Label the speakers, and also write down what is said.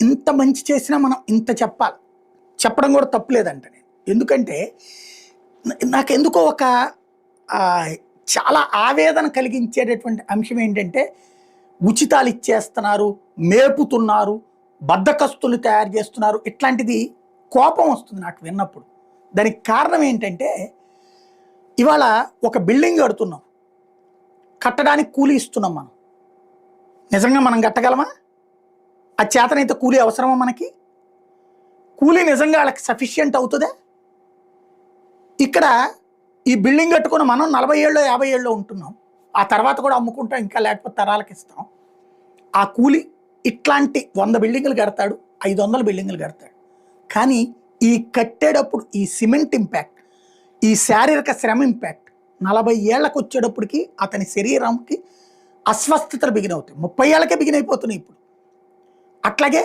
Speaker 1: ఇంత మంచి చేసినా మనం ఇంత చెప్పాలి. చెప్పడం కూడా తప్పులేదంట నేను. ఎందుకంటే నాకెందుకో ఒక చాలా ఆవేదన కలిగించేటటువంటి అంశం ఏంటంటే, ఉచితాలు ఇచ్చేస్తున్నారు, మేపుతున్నారు, బద్ధకస్తులు తయారు చేస్తున్నారు. ఇట్లాంటిది కోపం వస్తుంది నాకు విన్నప్పుడు. దానికి కారణం ఏంటంటే, ఇవాళ ఒక బిల్డింగ్ కడుతున్నాం. కట్టడానికి కూలీ ఇస్తున్నాం మనం. నిజంగా మనం కట్టగలమా? ఆ చేతనైతే కూలీ అవసరమా మనకి? కూలీ నిజంగా వాళ్ళకి సఫిషియంట్ అవుతుందా? ఇక్కడ ఈ బిల్డింగ్ కట్టుకుని మనం 40 ఏళ్ళో 50 ఏళ్ళో ఉంటున్నాం. ఆ తర్వాత కూడా అమ్ముకుంటాం, ఇంకా లేకపోతే తరాలకు ఇస్తాం. ఆ కూలీ ఇట్లాంటి 100 బిల్డింగులు కడతాడు, 500 బిల్డింగులు కడతాడు. కానీ ఈ కట్టేటప్పుడు ఈ సిమెంట్ ఇంపాక్ట్, ఈ శారీరక శ్రమ ఇంపాక్ట్ 40 ఏళ్ళకు వచ్చేటప్పటికి అతని శరీరంకి అస్వస్థతలు బిగినవుతాయి. 30 ఏళ్ళకే బిగినైపోతున్నాయి ఇప్పుడు. అట్లాగే